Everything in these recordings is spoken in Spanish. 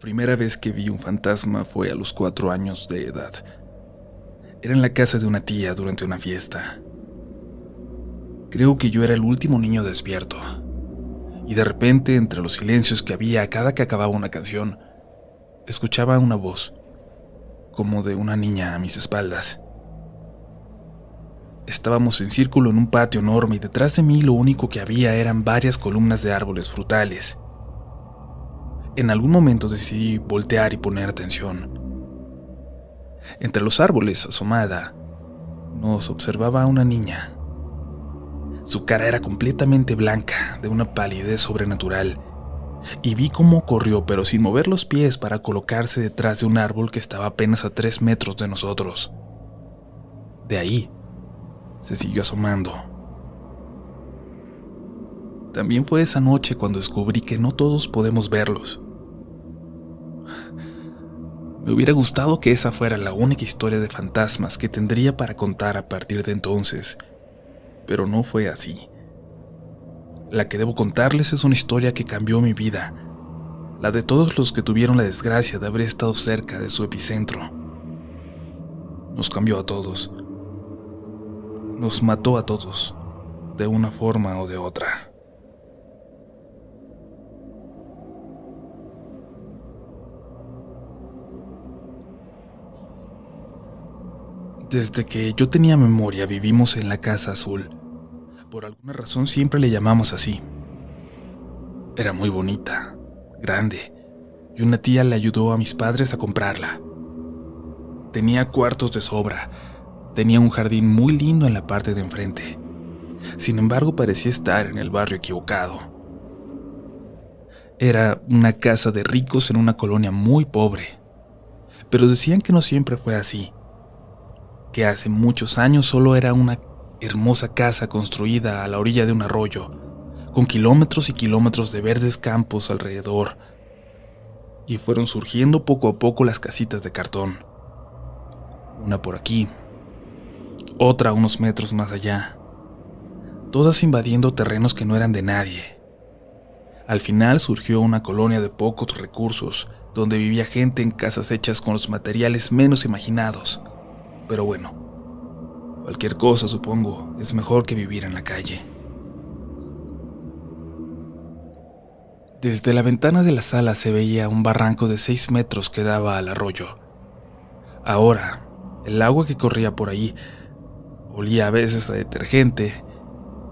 primera vez que vi un fantasma fue a los 4 años de edad. Era en la casa de una tía durante una fiesta. Creo que yo era el último niño despierto. Y de repente, entre los silencios que había cada que acababa una canción, escuchaba una voz, como de una niña a mis espaldas. Estábamos en círculo en un patio enorme y detrás de mí lo único que había eran varias columnas de árboles frutales. En algún momento decidí voltear y poner atención. Entre los árboles, asomada, nos observaba una niña. Su cara era completamente blanca, de una palidez sobrenatural, y vi cómo corrió, pero sin mover los pies, para colocarse detrás de un árbol que estaba apenas a 3 metros de nosotros. De ahí, se siguió asomando. También fue esa noche cuando descubrí que no todos podemos verlos. Me hubiera gustado que esa fuera la única historia de fantasmas que tendría para contar a partir de entonces, pero no fue así. La que debo contarles es una historia que cambió mi vida, la de todos los que tuvieron la desgracia de haber estado cerca de su epicentro. Nos cambió a todos. Nos mató a todos, de una forma o de otra. Desde que yo tenía memoria vivimos en la Casa Azul. Por alguna razón siempre le llamamos así. Era muy bonita, grande, y una tía le ayudó a mis padres a comprarla. Tenía cuartos de sobra, tenía un jardín muy lindo en la parte de enfrente. Sin embargo, parecía estar en el barrio equivocado. Era una casa de ricos en una colonia muy pobre, pero decían que no siempre fue así, que hace muchos años solo era una hermosa casa construida a la orilla de un arroyo, con kilómetros y kilómetros de verdes campos alrededor, y fueron surgiendo poco a poco las casitas de cartón. Una por aquí, otra unos metros más allá, todas invadiendo terrenos que no eran de nadie. Al final surgió una colonia de pocos recursos, donde vivía gente en casas hechas con los materiales menos imaginados. Pero bueno, cualquier cosa, supongo, es mejor que vivir en la calle. Desde la ventana de la sala se veía un barranco de 6 metros que daba al arroyo. Ahora, el agua que corría por ahí olía a veces a detergente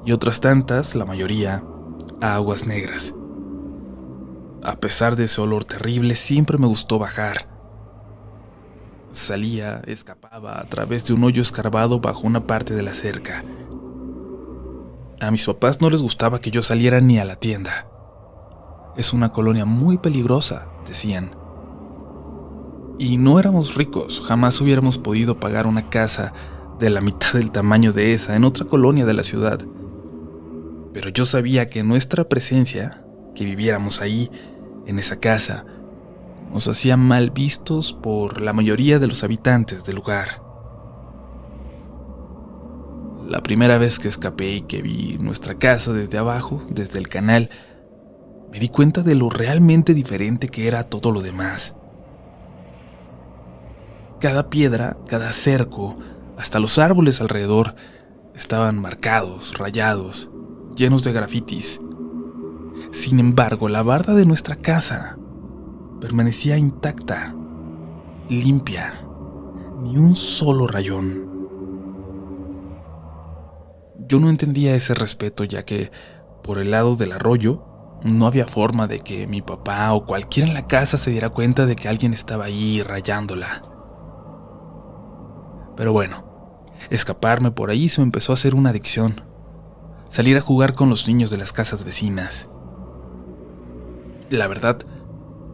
y otras tantas, la mayoría, a aguas negras. A pesar de ese olor terrible, siempre me gustó bajar. Salía, escapaba a través de un hoyo escarbado bajo una parte de la cerca. A mis papás no les gustaba que yo saliera ni a la tienda. Es una colonia muy peligrosa, decían. Y no éramos ricos, jamás hubiéramos podido pagar una casa de la mitad del tamaño de esa en otra colonia de la ciudad. Pero yo sabía que nuestra presencia, que viviéramos ahí, en esa casa, nos hacía mal vistos por la mayoría de los habitantes del lugar. La primera vez que escapé y que vi nuestra casa desde abajo, desde el canal, me di cuenta de lo realmente diferente que era todo lo demás. Cada piedra, cada cerco, hasta los árboles alrededor, estaban marcados, rayados, llenos de grafitis. Sin embargo, la barda de nuestra casa permanecía intacta, limpia, ni un solo rayón. Yo no entendía ese respeto, ya que por el lado del arroyo no había forma de que mi papá o cualquiera en la casa se diera cuenta de que alguien estaba ahí rayándola. Pero bueno, escaparme por ahí se me empezó a hacer una adicción. Salir a jugar con los niños de las casas vecinas. La verdad,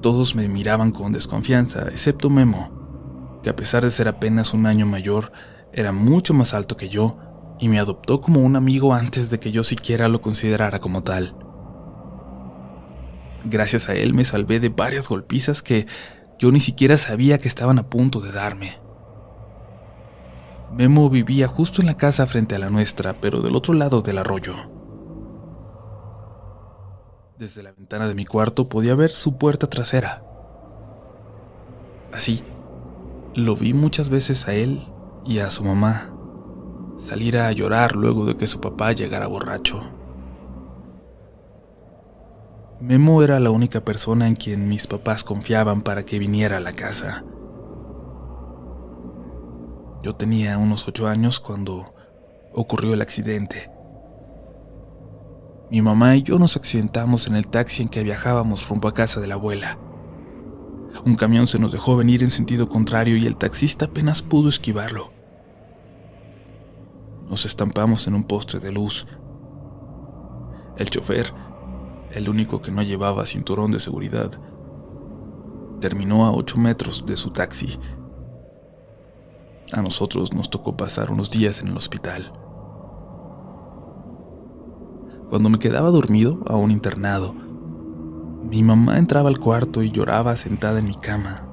todos me miraban con desconfianza, excepto Memo, que a pesar de ser apenas un año mayor, era mucho más alto que yo y me adoptó como un amigo antes de que yo siquiera lo considerara como tal. Gracias a él me salvé de varias golpizas que yo ni siquiera sabía que estaban a punto de darme. Memo vivía justo en la casa frente a la nuestra, pero del otro lado del arroyo. Desde la ventana de mi cuarto podía ver su puerta trasera. Así, lo vi muchas veces a él y a su mamá salir a llorar luego de que su papá llegara borracho. Memo era la única persona en quien mis papás confiaban para que viniera a la casa. Yo tenía unos 8 años cuando ocurrió el accidente. Mi mamá y yo nos accidentamos en el taxi en que viajábamos rumbo a casa de la abuela. Un camión se nos dejó venir en sentido contrario y el taxista apenas pudo esquivarlo. Nos estampamos en un poste de luz. El chofer, el único que no llevaba cinturón de seguridad, terminó a 8 metros de su taxi. A nosotros nos tocó pasar unos días en el hospital. Cuando me quedaba dormido, aún internado, mi mamá entraba al cuarto y lloraba sentada en mi cama,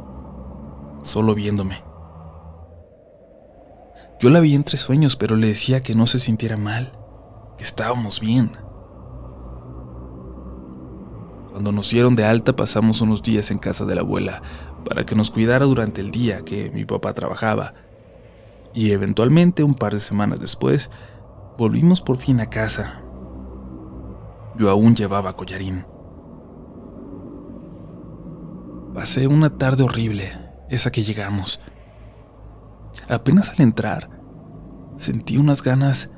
solo viéndome. Yo la vi entre sueños, pero le decía que no se sintiera mal, que estábamos bien. Cuando nos dieron de alta, pasamos unos días en casa de la abuela para que nos cuidara durante el día que mi papá trabajaba. Y eventualmente, un par de semanas después, volvimos por fin a casa. Yo aún llevaba collarín. Pasé una tarde horrible, esa que llegamos. Apenas al entrar, sentí unas ganas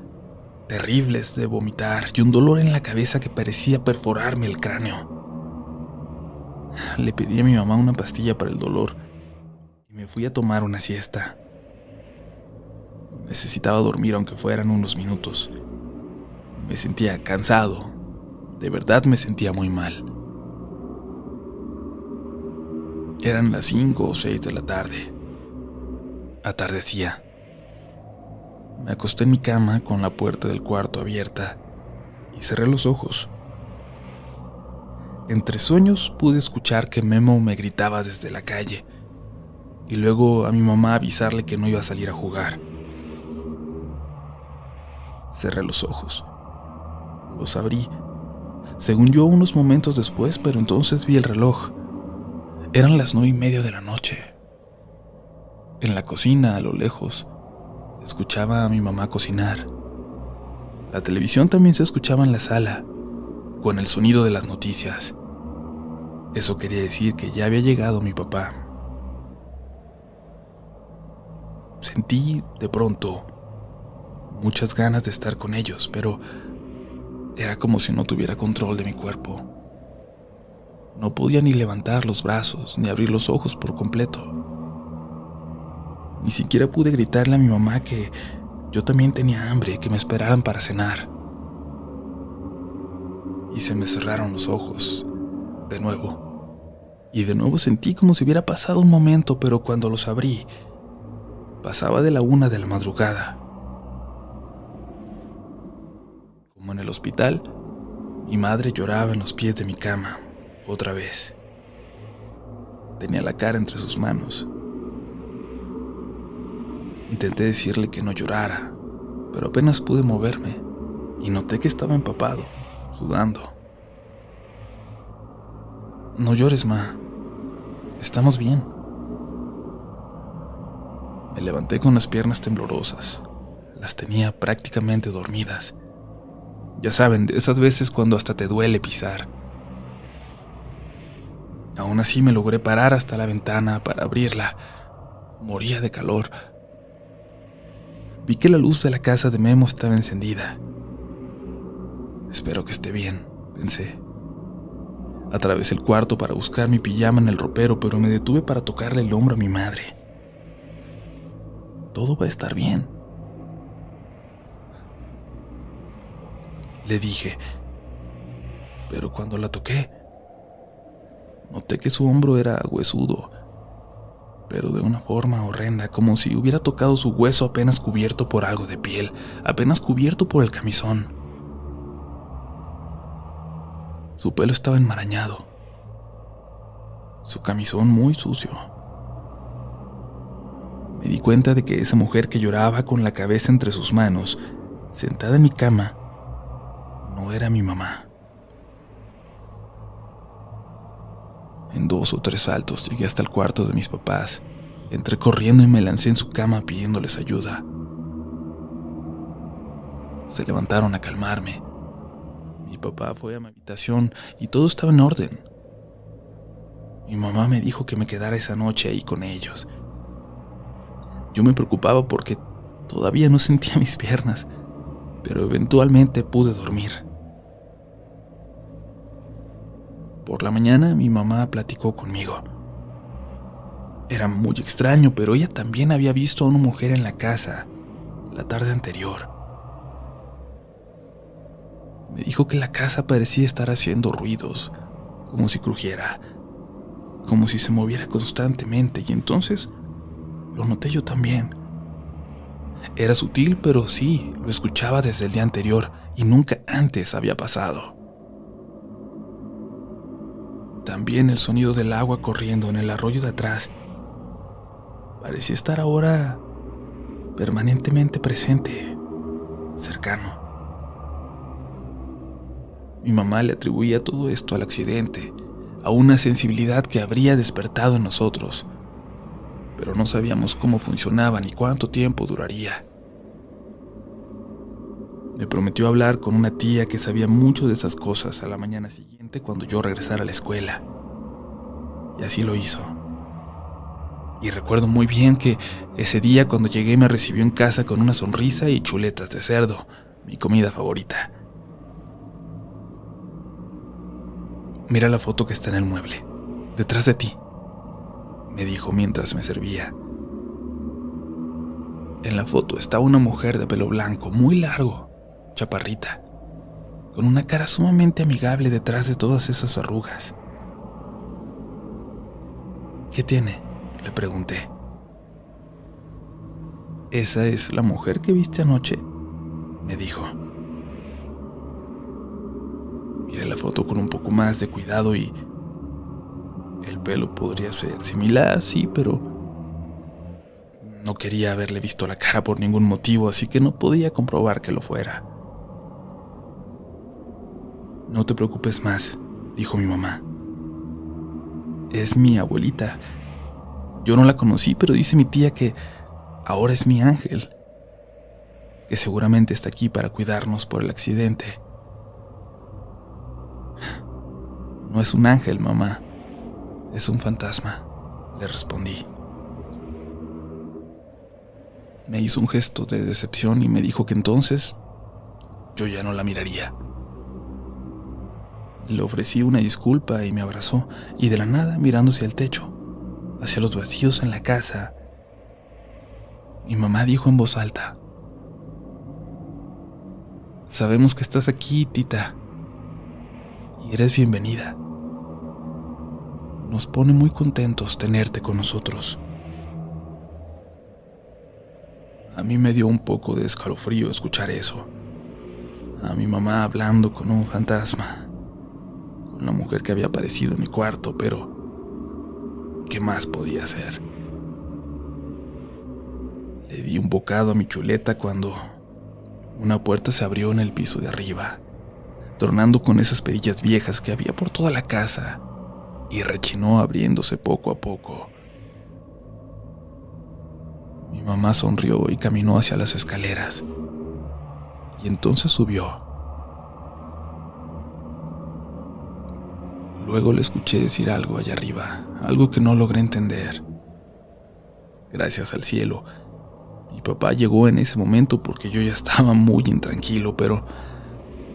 terribles de vomitar y un dolor en la cabeza que parecía perforarme el cráneo. Le pedí a mi mamá una pastilla para el dolor y me fui a tomar una siesta. Necesitaba dormir aunque fueran unos minutos. Me sentía cansado, de verdad me sentía muy mal. Eran las 5 o 6 de la tarde. Atardecía. Me acosté en mi cama con la puerta del cuarto abierta y cerré los ojos. Entre sueños pude escuchar que Memo me gritaba desde la calle y luego a mi mamá avisarle que no iba a salir a jugar. Cerré los ojos. Los abrí, según yo unos momentos después, pero entonces vi el reloj. Eran las 9:30 de la noche. En la cocina, a lo lejos, escuchaba a mi mamá cocinar. La televisión también se escuchaba en la sala, con el sonido de las noticias. Eso quería decir que ya había llegado mi papá. Sentí, de pronto, muchas ganas de estar con ellos, pero era como si no tuviera control de mi cuerpo. No podía ni levantar los brazos, ni abrir los ojos por completo. Ni siquiera pude gritarle a mi mamá que yo también tenía hambre, que me esperaran para cenar. Y se me cerraron los ojos, de nuevo. Y de nuevo sentí como si hubiera pasado un momento, pero cuando los abrí, pasaba de la 1 de la madrugada. Como en el hospital, mi madre lloraba en los pies de mi cama, otra vez. Tenía la cara entre sus manos. Intenté decirle que no llorara, pero apenas pude moverme y noté que estaba empapado, sudando. No llores, ma. Estamos bien. Me levanté con las piernas temblorosas. Las tenía prácticamente dormidas. Ya saben, de esas veces cuando hasta te duele pisar. Aún así me logré parar hasta la ventana para abrirla. Moría de calor. Vi que la luz de la casa de Memo estaba encendida. Espero que esté bien, pensé. Atravesé el cuarto para buscar mi pijama en el ropero, pero me detuve para tocarle el hombro a mi madre. Todo va a estar bien, le dije. Pero cuando la toqué, noté que su hombro era huesudo, pero de una forma horrenda, como si hubiera tocado su hueso apenas cubierto por algo de piel, apenas cubierto por el camisón. Su pelo estaba enmarañado, su camisón muy sucio. Me di cuenta de que esa mujer que lloraba con la cabeza entre sus manos, sentada en mi cama, no era mi mamá. En 2 o 3 saltos llegué hasta el cuarto de mis papás. Entré corriendo y me lancé en su cama pidiéndoles ayuda. Se levantaron a calmarme. Mi papá fue a mi habitación y todo estaba en orden. Mi mamá me dijo que me quedara esa noche ahí con ellos. Yo me preocupaba porque todavía no sentía mis piernas, pero eventualmente pude dormir. Por la mañana mi mamá platicó conmigo. Era muy extraño, pero ella también había visto a una mujer en la casa la tarde anterior. Me dijo que la casa parecía estar haciendo ruidos, como si crujiera, como si se moviera constantemente, y entonces lo noté yo también. Era sutil, pero sí, lo escuchaba desde el día anterior y nunca antes había pasado. También el sonido del agua corriendo en el arroyo de atrás parecía estar ahora permanentemente presente, cercano. Mi mamá le atribuía todo esto al accidente, a una sensibilidad que habría despertado en nosotros, pero no sabíamos cómo funcionaba ni cuánto tiempo duraría. Me prometió hablar con una tía que sabía mucho de esas cosas a la mañana siguiente cuando yo regresara a la escuela. Y así lo hizo. Y recuerdo muy bien que ese día cuando llegué me recibió en casa con una sonrisa y chuletas de cerdo, mi comida favorita. Mira la foto que está en el mueble, detrás de ti, me dijo mientras me servía. En la foto está una mujer de pelo blanco, muy largo, chaparrita, con una cara sumamente amigable detrás de todas esas arrugas. ¿Qué tiene?, le pregunté. «¿Esa es la mujer que viste anoche?», me dijo. Miré la foto con un poco más de cuidado y el pelo podría ser similar, sí, pero no quería haberle visto la cara por ningún motivo, así que no podía comprobar que lo fuera. «No te preocupes más», dijo mi mamá. «Es mi abuelita. Yo no la conocí, pero dice mi tía que ahora es mi ángel, que seguramente está aquí para cuidarnos por el accidente». «No es un ángel, mamá, es un fantasma», le respondí. Me hizo un gesto de decepción y me dijo que entonces yo ya no la miraría. Le ofrecí una disculpa y me abrazó, y de la nada, mirando hacia el techo, hacia los vacíos en la casa, mi mamá dijo en voz alta: «Sabemos que estás aquí, tita, y eres bienvenida. Nos pone muy contentos tenerte con nosotros». A mí me dio un poco de escalofrío escuchar eso. A mi mamá hablando con un fantasma, con la mujer que había aparecido en mi cuarto, pero ¿qué más podía hacer? Le di un bocado a mi chuleta cuando una puerta se abrió en el piso de arriba, tornando con esas perillas viejas que había por toda la casa, y rechinó abriéndose poco a poco. Mi mamá sonrió y caminó hacia las escaleras, y entonces subió. Luego le escuché decir algo allá arriba, algo que no logré entender. Gracias al cielo, mi papá llegó en ese momento porque yo ya estaba muy intranquilo, pero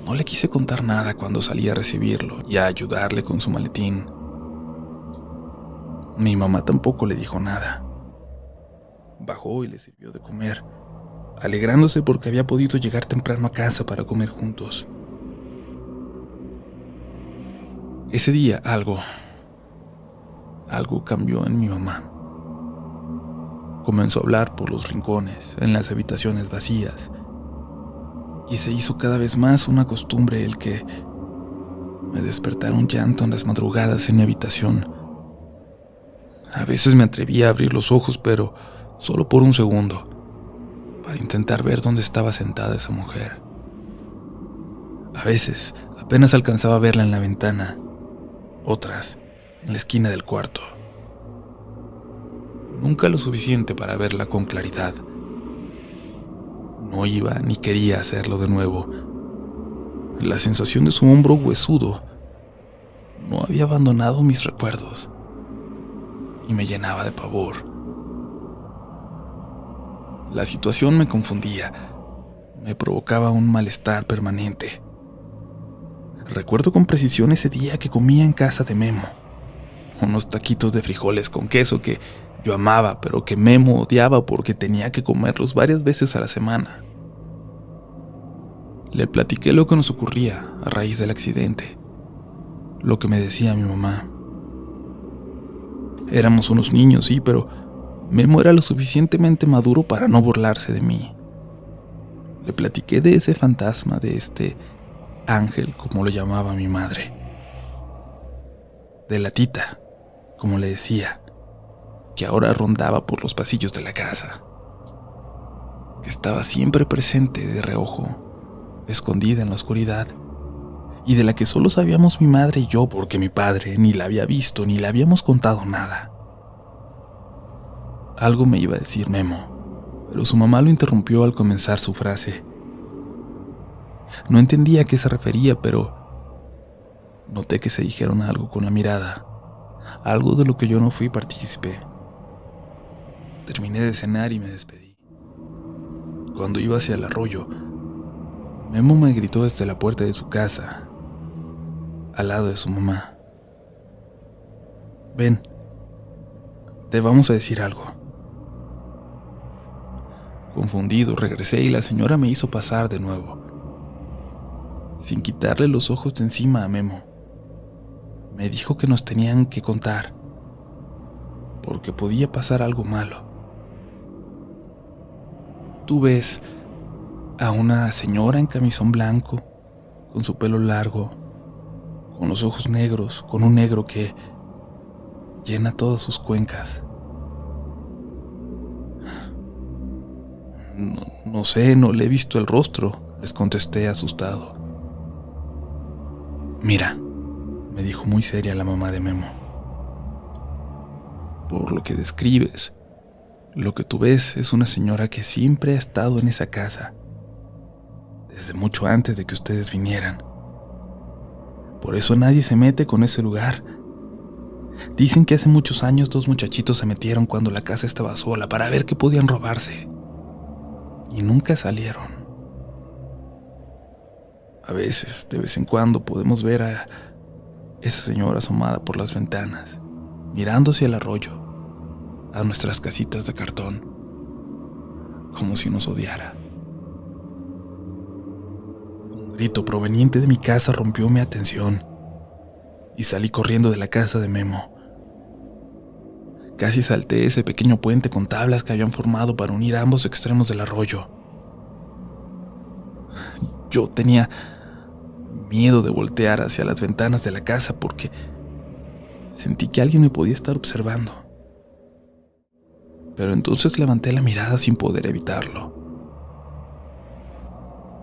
no le quise contar nada cuando salí a recibirlo y a ayudarle con su maletín. Mi mamá tampoco le dijo nada. Bajó y le sirvió de comer, alegrándose porque había podido llegar temprano a casa para comer juntos. Ese día algo cambió en mi mamá. Comenzó a hablar por los rincones, en las habitaciones vacías, y se hizo cada vez más una costumbre el que me despertara un llanto en las madrugadas en mi habitación. A veces me atrevía a abrir los ojos, pero solo por un segundo, para intentar ver dónde estaba sentada esa mujer. A veces apenas alcanzaba a verla en la ventana, otras en la esquina del cuarto. Nunca lo suficiente para verla con claridad. No iba ni quería hacerlo de nuevo. La sensación de su hombro huesudo no había abandonado mis recuerdos y me llenaba de pavor. La situación me confundía, me provocaba un malestar permanente. Recuerdo con precisión ese día que comía en casa de Memo, unos taquitos de frijoles con queso que yo amaba, pero que Memo odiaba porque tenía que comerlos varias veces a la semana. Le platiqué lo que nos ocurría a raíz del accidente, lo que me decía mi mamá. Éramos unos niños, sí, pero Memo era lo suficientemente maduro para no burlarse de mí. Le platiqué de ese fantasma, de este ángel, como lo llamaba mi madre. De la tita, como le decía, que ahora rondaba por los pasillos de la casa, que estaba siempre presente de reojo, escondida en la oscuridad, y de la que solo sabíamos mi madre y yo porque mi padre ni la había visto ni le habíamos contado nada. Algo me iba a decir Memo, pero su mamá lo interrumpió al comenzar su frase. No entendía a qué se refería, pero noté que se dijeron algo con la mirada, algo de lo que yo no fui partícipe. Terminé de cenar y me despedí. Cuando iba hacia el arroyo, Memo me gritó desde la puerta de su casa, al lado de su mamá. Ven, te vamos a decir algo. Confundido, regresé y la señora me hizo pasar de nuevo, sin quitarle los ojos de encima a Memo. Me dijo que nos tenían que contar, porque podía pasar algo malo. Tú ves a una señora en camisón blanco, con su pelo largo, con los ojos negros, con un negro que llena todas sus cuencas. No sé, no le he visto el rostro, les contesté asustado. Mira, me dijo muy seria la mamá de Memo. Por lo que describes, lo que tú ves es una señora que siempre ha estado en esa casa, desde mucho antes de que ustedes vinieran. Por eso nadie se mete con ese lugar. Dicen que hace muchos años 2 muchachitos se metieron cuando la casa estaba sola para ver qué podían robarse. Y nunca salieron. A veces, de vez en cuando, podemos ver a esa señora asomada por las ventanas, mirando hacia el arroyo, a nuestras casitas de cartón, como si nos odiara. Un grito proveniente de mi casa rompió mi atención y salí corriendo de la casa de Memo. Casi salté ese pequeño puente con tablas que habían formado para unir ambos extremos del arroyo. Yo tenía miedo de voltear hacia las ventanas de la casa porque sentí que alguien me podía estar observando. Pero entonces levanté la mirada sin poder evitarlo.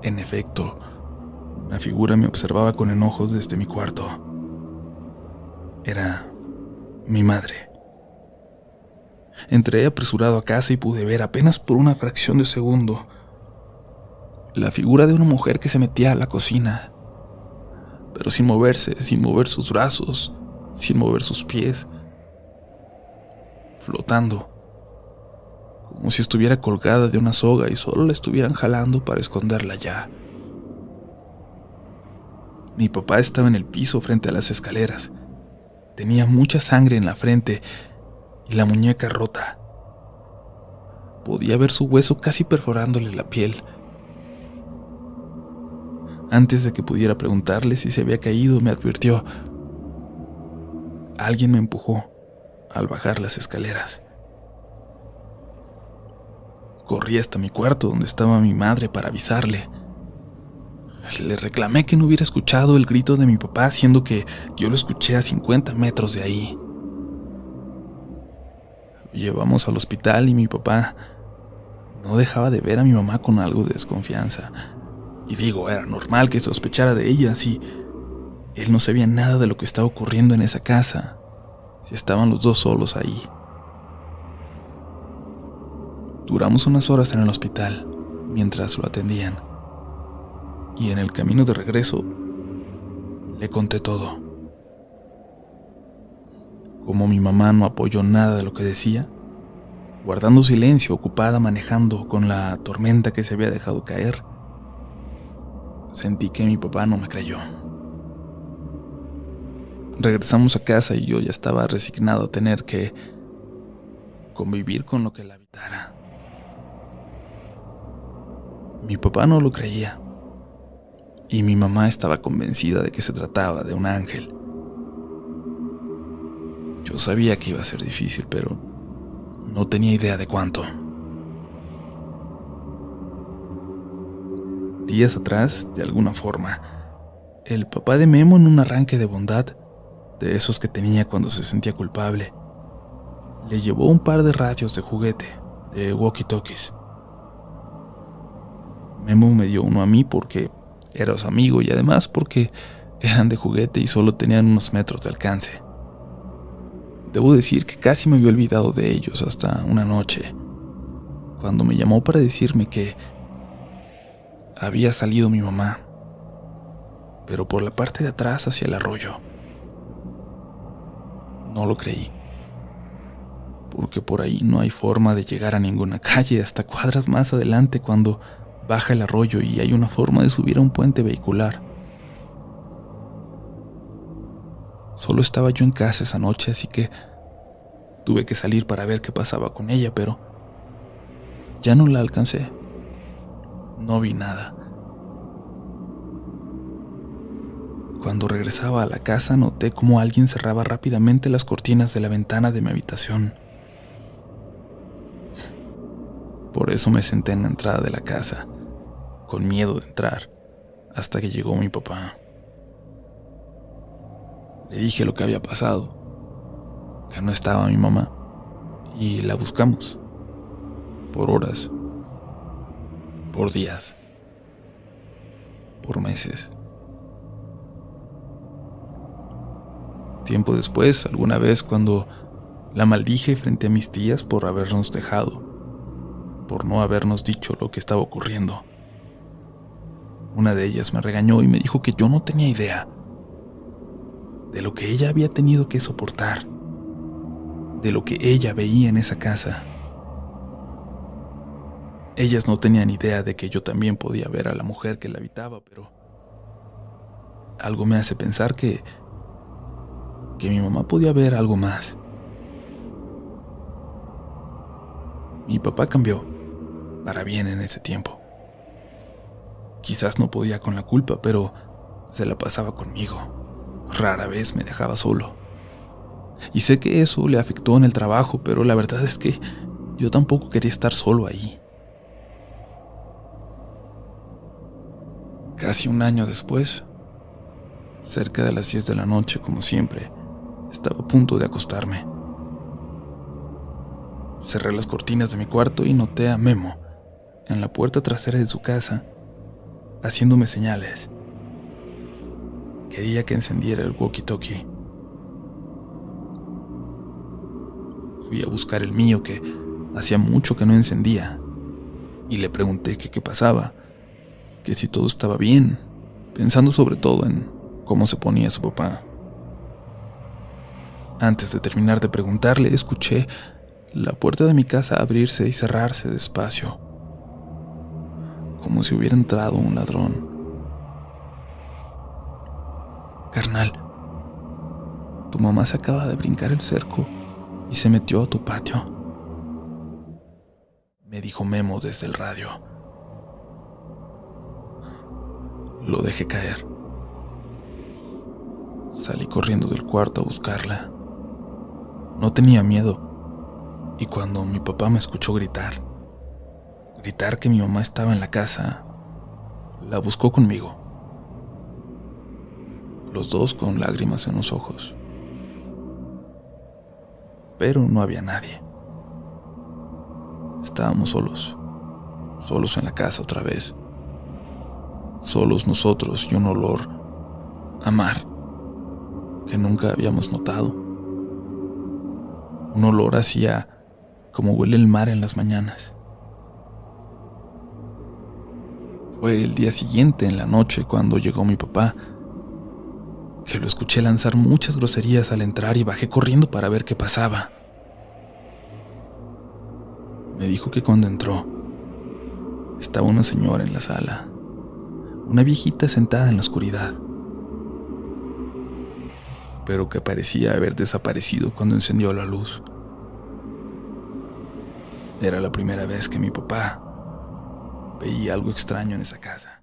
En efecto, una figura me observaba con enojo desde mi cuarto. Era mi madre. Entré apresurado a casa y pude ver apenas por una fracción de segundo la figura de una mujer que se metía a la cocina, pero sin moverse, sin mover sus brazos, sin mover sus pies, flotando, como si estuviera colgada de una soga y solo la estuvieran jalando para esconderla ya. Mi papá estaba en el piso frente a las escaleras. Tenía mucha sangre en la frente y la muñeca rota. Podía ver su hueso casi perforándole la piel. Antes de que pudiera preguntarle si se había caído, me advirtió. Alguien me empujó al bajar las escaleras. Corrí hasta mi cuarto donde estaba mi madre para avisarle. Le reclamé que no hubiera escuchado el grito de mi papá, siendo que yo lo escuché a 50 metros de ahí. Lo llevamos al hospital y mi papá no dejaba de ver a mi mamá con algo de desconfianza. Y digo, era normal que sospechara de ella si él no sabía nada de lo que estaba ocurriendo en esa casa, si estaban los dos solos ahí. Duramos unas horas en el hospital mientras lo atendían, y en el camino de regreso le conté todo. Como mi mamá no apoyó nada de lo que decía, guardando silencio, ocupada manejando con la tormenta que se había dejado caer, sentí que mi papá no me creyó. Regresamos a casa y yo ya estaba resignado a tener que convivir con lo que la habitara. Mi papá no lo creía, y mi mamá estaba convencida de que se trataba de un ángel. Yo sabía que iba a ser difícil, pero no tenía idea de cuánto. Días atrás, de alguna forma, el papá de Memo, en un arranque de bondad, de esos que tenía cuando se sentía culpable, le llevó un par de radios de juguete, de walkie-talkies. Memo me dio uno a mí porque era su amigo y además porque eran de juguete y solo tenían unos metros de alcance. Debo decir que casi me había olvidado de ellos hasta una noche, cuando me llamó para decirme que había salido mi mamá, pero por la parte de atrás hacia el arroyo. No lo creí, porque por ahí no hay forma de llegar a ninguna calle hasta cuadras más adelante cuando baja el arroyo y hay una forma de subir a un puente vehicular. Solo estaba yo en casa esa noche, así que tuve que salir para ver qué pasaba con ella, pero ya no la alcancé. No vi nada. Cuando regresaba a la casa noté cómo alguien cerraba rápidamente las cortinas de la ventana de mi habitación. Por eso me senté en la entrada de la casa, con miedo de entrar, hasta que llegó mi papá. Le dije lo que había pasado, que no estaba mi mamá, y la buscamos, por horas, por días, por meses. Tiempo después, alguna vez cuando la maldije frente a mis tías por habernos dejado, por no habernos dicho lo que estaba ocurriendo. Una de ellas me regañó y me dijo que yo no tenía idea de lo que ella había tenido que soportar, de lo que ella veía en esa casa. Ellas no tenían idea de que yo también podía ver a la mujer que la habitaba, pero algo me hace pensar que mi mamá podía ver algo más. Mi papá cambió, para bien en ese tiempo. Quizás no podía con la culpa, pero se la pasaba conmigo. Rara vez me dejaba solo. Y sé que eso le afectó en el trabajo, pero la verdad es que yo tampoco quería estar solo ahí. Casi un año después, cerca de las 10 de la noche, como siempre, estaba a punto de acostarme. Cerré las cortinas de mi cuarto y noté a Memo en la puerta trasera de su casa, haciéndome señales. Quería que encendiera el walkie-talkie. Fui a buscar el mío, que hacía mucho que no encendía, y le pregunté que qué pasaba, que si todo estaba bien, pensando sobre todo en cómo se ponía su papá. Antes de terminar de preguntarle, escuché la puerta de mi casa abrirse y cerrarse despacio, como si hubiera entrado un ladrón. Carnal, tu mamá se acaba de brincar el cerco y se metió a tu patio, me dijo Memo desde el radio. Lo dejé caer. Salí corriendo del cuarto a buscarla. No tenía miedo, y cuando mi papá me escuchó gritar que mi mamá estaba en la casa, la buscó conmigo, los dos con lágrimas en los ojos. Pero no había nadie. Estábamos solos en la casa otra vez, solos nosotros y un olor a mar que nunca habíamos notado. Un olor hacía como huele el mar en las mañanas. Fue el día siguiente, en la noche, cuando llegó mi papá, que lo escuché lanzar muchas groserías al entrar y bajé corriendo para ver qué pasaba. Me dijo que cuando entró, estaba una señora en la sala, una viejita sentada en la oscuridad, pero que parecía haber desaparecido cuando encendió la luz. Era la primera vez que mi papá veía algo extraño en esa casa.